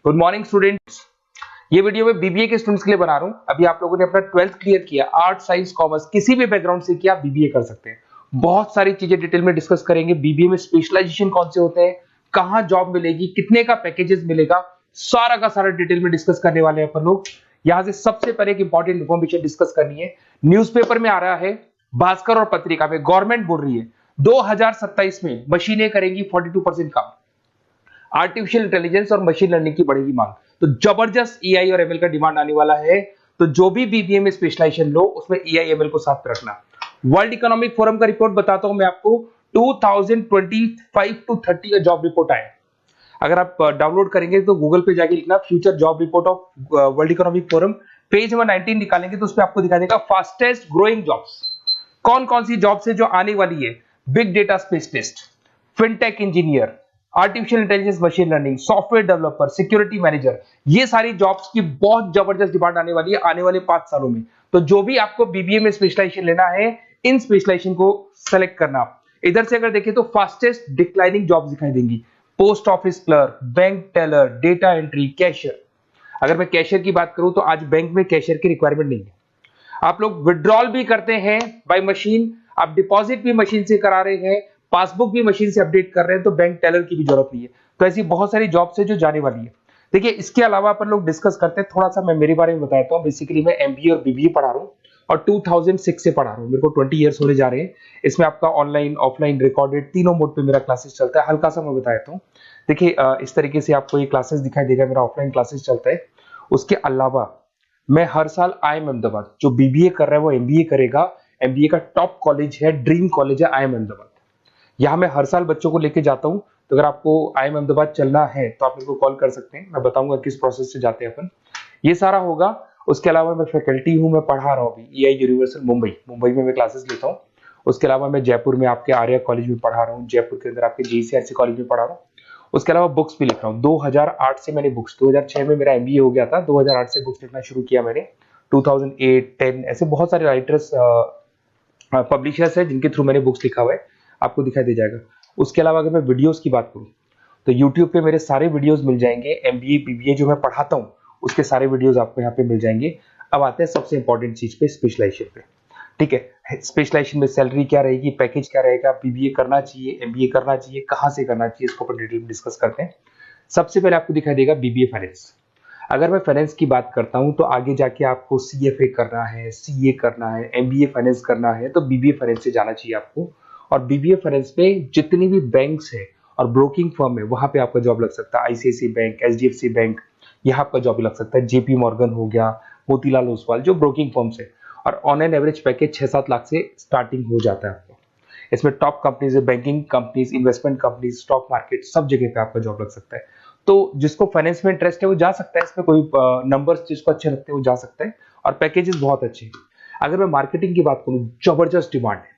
Good morning students. ये video मैं BBA के स्टूडेंट्स के लिए बना रहा हूं। अभी आप लोगों ने अपना 12th क्लियर किया, आर्ट साइंस कॉमर्स किसी भी बैकग्राउंड से किया, बीबीए कर सकते हैं। बहुत सारी चीजें डिटेल में डिस्कस करेंगे। बीबीए में स्पेशलाइजेशन कौन से होते हैं, कहां जॉब मिलेगी, कितने का पैकेजेस मिलेगा, सारा का सारा डिटेल में डिस्कस करने वाले हैं अपन लोग। यहां से सबसे पहले एक इंपॉर्टेंट इन्फॉर्मेशन डिस्कस करनी है। न्यूज़पेपर में आ रहा है, भास्कर और पत्रिका में गवर्नमेंट बोल रही है 2027 में मशीनें करेंगी 42% काम। आर्टिफिशियल इंटेलिजेंस और मशीन लर्निंग की बढ़ेगी मांग, तो जबरदस्त एआई और एमएल का डिमांड आने वाला है। तो जो भी बीबीए में स्पेशलाइजेशन लो उसमें एआई एमएल को साथ रखना। वर्ल्ड इकोनॉमिक फोरम का रिपोर्ट बताता हूं मैं आपको, 2025 टू 30 का जॉब रिपोर्ट आया। अगर आप डाउनलोड करेंगे तो गूगल पे जाके लिखना future job report of world economic forum, page number 19 निकालेंगे तो उसमें आपको दिखा देगा फास्टेस्ट ग्रोइंग जॉब्स कौन कौन सी जॉब्स है जो आने वाली है। Big data specialist, fintech engineer, artificial intelligence machine learning, software developer, security manager, ये सारी जॉब्स की बहुत जबरदस्त डिमांड आने वाली है आने वाले 5 सालों में। तो जो भी आपको बीबीए में स्पेशलाइजेशन लेना है, इन स्पेशलाइजेशन को सेलेक्ट करना। इधर से अगर देखें तो फास्टेस्ट डिक्लाइनिंग जॉब्स दिखाई देंगी, post office clerk, bank teller, data entry, cashier. अगर मैं कैशियर की बात करूं तो आज बैंक में कैशियर की रिक्वायरमेंट नहीं है। आप लोग विड्रॉल भी करते हैं बाय मशीन, आप डिपॉजिट भी मशीन से करा रहे हैं, पासबुक भी मशीन से अपडेट कर रहे हैं, तो बैंक टेलर की भी जरूरत नहीं है। तो ऐसी बहुत सारी जॉब्स है जो जाने वाली है। देखिए, इसके अलावा अपन लोग डिस्कस करते हैं, थोड़ा सा मैं मेरे बारे में बताता हूं। बेसिकली मैं एमबीए और बीबीए पढ़ा रहा हूं और 2006 से पढ़ा रहा हूं। मेरे को 20 इयर्स होने जा रहे हैं। इसमें आपका ऑनलाइन, ऑफलाइन, रिकॉर्डेड तीनों मोड पे मेरा क्लासेस चलता है। हल्का सा मैं बताता हूँ। देखिए, इस तरीके से आपको ये क्लासेस दिखाई देगा, मेरा ऑफलाइन क्लासेस चलता है। उसके अलावा मैं हर साल आईएम अहमदाबाद, जो बीबीए कर रहा है वो एमबीए करेगा। एमबीए का टॉप कॉलेज है, ड्रीम कॉलेज है आईएम अहमदाबाद। यहाँ मैं हर साल बच्चों को लेके जाता हूँ। तो अगर आपको आईएम अहमदाबाद चलना है तो आप मेरे को कॉल कर सकते हैं, मैं बताऊंगा किस प्रोसेस से जाते हैं अपन। ये सारा होगा। उसके अलावा मैं फैकल्टी हूँ, मैं पढ़ा रहा हूँ अभी एआई यूनिवर्सल मुंबई में मैं क्लासेस लेता हूँ। उसके अलावा मैं जयपुर में आपके आर्या कॉलेज में पढ़ा रहा हूँ, जयपुर के अंदर आपके जीसीआरसी कॉलेज में पढ़ा रहा हूँ। उसके अलावा बुक्स भी लिख रहा हूँ। 2008 से मैंने बुक्स, 2006 में मेरा एमबीए हो गया था, 2008 से बुक्स लिखना शुरू किया मैंने। 2008, 10 ऐसे बहुत सारे राइटर्स, पब्लिशर्स है जिनके थ्रू मैंने बुक्स लिखा हुआ है, आपको दिखाई दे जाएगा। उसके अलावा अगर मैं वीडियोस की बात करूं तो YouTube पे मेरे सारे वीडियोस मिल जाएंगे। एमबीए बीबीए जो मैं पढ़ाता हूं उसके सारे वीडियोस आपको यहाँ पे मिल जाएंगे। अब आते हैं सबसे इंपॉर्टेंट चीज पे, स्पेशलाइजेशन पे। ठीक है, स्पेशलाइजेशन में सैलरी क्या रहेगी, पैकेज क्या रहेगा, बीबीए करना चाहिए, एमबीए करना चाहिए, कहाँ से करना चाहिए, इसको अपन डिटेल में डिस्कस करते हैं। सबसे पहले आपको दिखाई देगा बीबीए फाइनेंस। अगर मैं फाइनेंस की बात करता हूं तो आगे जाके आपको सीएफए करना है, सीए करना है, एमबीए फाइनेंस करना है, तो बीबीए फाइनेंस से जाना चाहिए आपको। और बीबीए फाइनेंस में जितनी भी बैंक्स है और ब्रोकिंग फर्म है वहां पे आपका जॉब लग सकता है। आईसीआईसीआई बैंक, एचडीएफसी बैंक, यहाँ आपका जॉब लग सकता है। जेपी मॉर्गन हो गया, मोतीलाल ओसवाल, जो ब्रोकिंग फर्म्स है। और on an average package 6-7 lakh से स्टार्टिंग हो जाता है आपको। इसमें टॉप कंपनीज है, banking companies, investment companies, stock market, सब जगह पे आपका जॉब लग सकता है। तो जिसको फाइनेंस में इंटरेस्ट है वो जा सकता है, इसमें कोई नंबर्स जिसको अच्छे लगते हैं वो जा सकता है, और पैकेजेस बहुत अच्छे हैं। अगर मैं मार्केटिंग की बात करूं, जबरदस्त डिमांड है।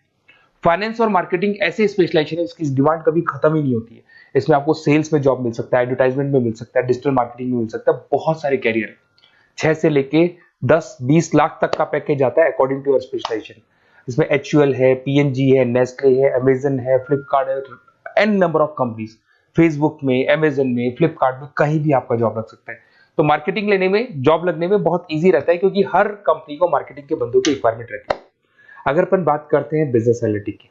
फाइनेंस और मार्केटिंग ऐसे स्पेशलाइजेशन है, इसकी डिमांड कभी खत्म ही नहीं होती है। इसमें आपको सेल्स में जॉब मिल सकता है, एडवर्टाइजमेंट में मिल सकता है, डिजिटल मार्केटिंग में मिल सकता है, बहुत सारे कैरियर है। 6 से लेके 10-20 लाख तक का पैकेज आता है अकॉर्डिंग टू योर स्पेशलाइजेशन। इसमें एचयूएल है, पीएनजी है, नेस्ले है, अमेजन है, फ्लिपकार्ट है, an number of companies. Facebook में, अमेजन में, फ्लिपकार्ट में, कहीं भी आपका जॉब लग सकता है। तो मार्केटिंग लेने में, जॉब लगने में बहुत ईजी रहता है, क्योंकि हर कंपनी को मार्केटिंग के बंदों की रिक्वायरमेंट रहती है। अगर अपन बात करते हैं बिजनेस एनालिटिक की,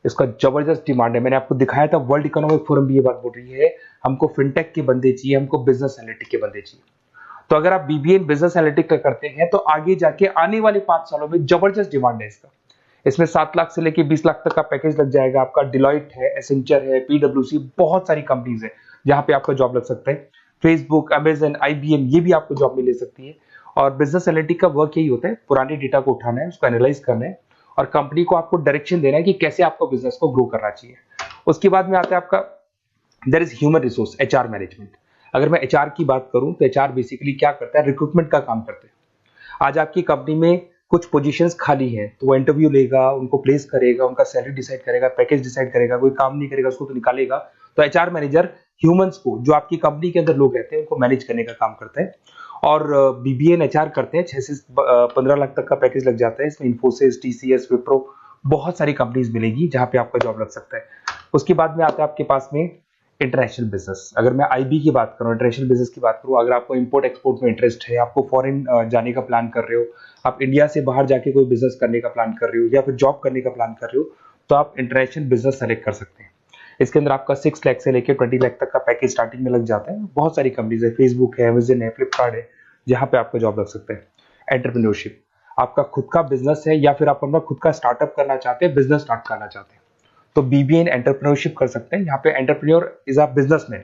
इसका जबरदस्त डिमांड है। मैंने आपको दिखाया था, वर्ल्ड इकोनॉमिक फोरम भी ये बात बोल रही है, हमको फिनटेक के बंदे चाहिए, हमको बिजनेस एनालिटिक के बंदे चाहिए। तो अगर आप बीबीए इन बिजनेस एनालिटिक का करते हैं तो आगे जाके आने वाले 5 सालों में जबरदस्त डिमांड है इसका। इसमें 7 लाख से लेके 20 लाख तक का पैकेज लग जाएगा आपका। डिलॉइट है, एसेंचर है, पीडब्ल्यूसी, बहुत सारी कंपनीज है जहां पे आपका जॉब लग सकता है। फेसबुक, अमेजन, आईबीएम, ये भी आपको जॉब में ले सकती है। और बिजनेस एनालिटिक का वर्क यही होता है, पुराने डेटा को उठाना है, उसको एनालाइज करना है, और कंपनी को आपको डायरेक्शन देना है कि कैसे आपको बिजनेस को ग्रो करना चाहिए। उसके बाद में आता है आपका there is human resource, HR management. अगर मैं एचआर की बात करूं तो एचआर बेसिकली क्या करता है, रिक्रूटमेंट का काम करते हैं। आज आपकी कंपनी में कुछ पोजीशंस खाली हैं तो वो इंटरव्यू लेगा, उनको प्लेस करेगा, उनका सैलरी डिसाइड करेगा, पैकेज डिसाइड करेगा, कोई काम नहीं करेगा उसको तो निकालेगा। तो एचआर मैनेजर ह्यूमंस को, जो आपकी कंपनी के अंदर लोग रहते हैं, उनको मैनेज करने का काम करता है। और बीबीए एंड एचआर करते हैं, 6 से 15 लाख तक का पैकेज लग जाता है। इसमें इन्फोसिस, टीसीएस, विप्रो, बहुत सारी कंपनीज मिलेगी जहां पे आपका जॉब लग सकता है। उसके बाद में आता है आपके पास में इंटरनेशनल बिजनेस, अगर मैं आईबी की बात करूं, इंटरनेशनल बिजनेस की बात करूं, अगर आपको इंपोर्ट एक्सपोर्ट में इंटरेस्ट है, आपको फॉरेन जाने का प्लान कर रहे हो, आप इंडिया से बाहर जाके कोई बिजनेस करने का प्लान कर रहे हो या फिर जॉब करने का प्लान कर रहे हो, तो आप इंटरनेशनल बिजनेस सेलेक्ट कर सकते हैं। इसके अंदर आपका 6 लाख से लेकर 20 लाख तक का पैकेज स्टार्टिंग में लग जाता है। बहुत सारी कंपनीज है, फेसबुक है, अमेजन है, फ्लिपकार्ट है, जहां पे आपका जॉब लग सकता है। एंटरप्रेन्योरशिप, आपका खुद का बिजनेस है या फिर आप अपना खुद का स्टार्टअप करना चाहते हैं, बिजनेस स्टार्ट करना चाहते हैं, तो बीबीए इन एंटरप्रेन्योरशिप कर सकते हैं। यहाँ पे एंटरप्रेन्योर इज अ बिजनेसमैन,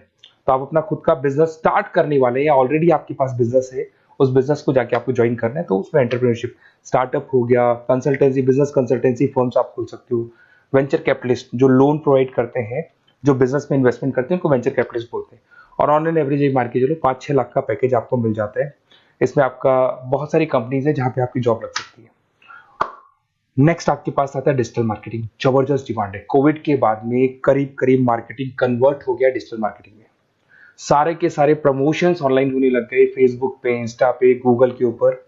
तो आप अपना खुद का बिजनेस स्टार्ट करने वाले हैं या ऑलरेडी आपके पास बिजनेस है, उस बिजनेस को जाके आपको ज्वाइन करना है, तो उसमें एंटरप्रेन्योरशिप। स्टार्टअप हो गया, कंसल्टेंसी, बिजनेस कंसल्टेंसी फर्म्स आप खोल सकते हो। वेंचर कैपिटलिस्ट जो लोन प्रोवाइड करते हैं, जो बिजनेस में इन्वेस्टमेंट करते हैं, उनको वेंचर कैपिटलिस्ट बोलते हैं। और ऑन एन एवरेज एक मार्केट चलो 5-6 लाख का पैकेज आपको मिल जाता है। इसमें आपका बहुत सारी कंपनीज है जहां पे आपकी जॉब लग सकती है। नेक्स्ट आपके पास आता है डिजिटल मार्केटिंग। जबरदस्त डिमांड है, कोविड के बाद में करीब करीब मार्केटिंग कन्वर्ट हो गया डिजिटल मार्केटिंग में। सारे के सारे प्रमोशंस ऑनलाइन होने लग गए, फेसबुक पे, इंस्टा पे, गूगल के ऊपर,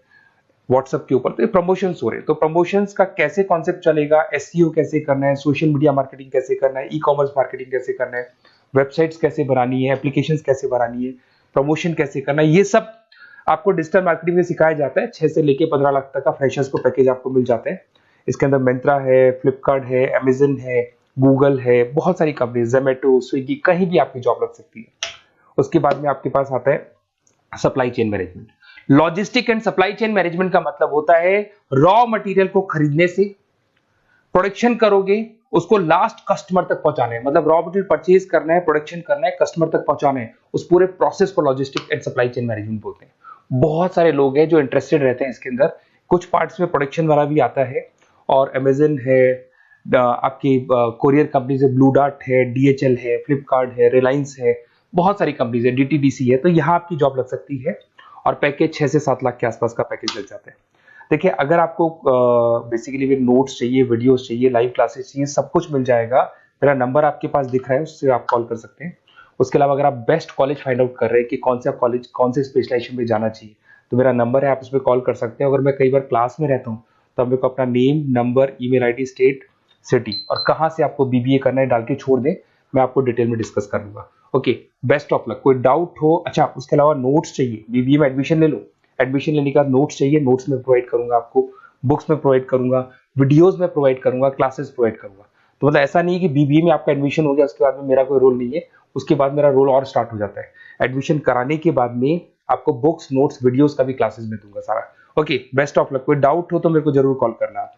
व्हाट्सएप के ऊपर, तो ये प्रमोशंस हो रहे हैं। तो प्रमोशंस का कैसे कॉन्सेप्ट चलेगा, एसईओ कैसे करना है, सोशल मीडिया मार्केटिंग कैसे करना है, ई कॉमर्स मार्केटिंग कैसे करना है, वेबसाइट्स कैसे बनानी है, एप्लीकेशंस कैसे बनानी है, प्रमोशन कैसे करना है, ये सब आपको डिजिटल मार्केटिंग में सिखाया जाता है। 6 से लेके 15 लाख तक का फ्रेशर्स को पैकेज आपको मिल जाता है। इसके अंदर मिंत्रा है, फ्लिपकार्ट है, अमेजन है, गूगल है, बहुत सारी कंपनी, जोमेटो, स्विगी, कहीं भी आपकी जॉब लग सकती है। उसके बाद में आपके पास आता है supply chain management. Logistic and supply chain management का मतलब होता है रॉ मटेरियल को खरीदने से, प्रोडक्शन करोगे, उसको लास्ट कस्टमर तक पहुंचाना है, मतलब रॉ मटेरियल परचेज करना है, प्रोडक्शन करना है, कस्टमर तक पहुंचाना है, उस पूरे प्रोसेस को logistic and supply chain management बोलते हैं। बहुत सारे लोग हैं जो इंटरेस्टेड रहते हैं इसके अंदर। कुछ पार्ट्स में प्रोडक्शन वाला भी आता है, और अमेजन है, आपकी कोरियर कंपनी है, ब्लू डार्ट है, डीएचएल है, फ्लिपकार्ट है, रिलायंस है, बहुत सारी कंपनीज है, डीटीडीसी है, तो यहाँ आपकी जॉब लग सकती है। और पैकेज 6 से 7 लाख के आसपास का पैकेज लग जाता है। देखिए, अगर आपको बेसिकली भी नोट्स चाहिए, वीडियोस चाहिए, लाइव क्लासेस चाहिए, सब कुछ मिल जाएगा। मेरा नंबर आपके पास दिख रहा है, उससे आप कॉल कर सकते हैं। उसके अलावा अगर आप बेस्ट कॉलेज फाइंड आउट कर रहे हैं कि कौन सा कॉलेज, कौन से स्पेशलाइजेशन में जाना चाहिए, तो मेरा नंबर है, आप उस पर कॉल कर सकते हैं। अगर मैं कई बार क्लास में रहता हूँ, तो आप मेरे को अपना name, number, email ID, state, city और कहाँ से आपको बीबीए करना है डाल के छोड़ दें, मैं आपको डिटेल में डिस्कस कर लूंगा। Okay, best of luck. कोई डाउट हो, अच्छा उसके अलावा नोट्स चाहिए, बीबीए में एडमिशन ले लो, एडमिशन लेने के बाद नोट्स चाहिए, नोट्स में प्रोवाइड करूंगा आपको, बुक्स में प्रोवाइड करूंगा, वीडियोस में प्रोवाइड करूंगा, क्लासेस प्रोवाइड करूंगा। तो मतलब ऐसा नहीं है कि बीबीए में आपका एडमिशन हो गया उसके बाद में मेरा कोई रोल नहीं है, उसके बाद मेरा रोल और स्टार्ट हो जाता है। एडमिशन कराने के बाद में आपको बुक्स, नोट्स, वीडियोस का भी क्लासेस में दूंगा सारा। Okay, best of luck. कोई डाउट हो तो मेरे को जरूर कॉल करना आप।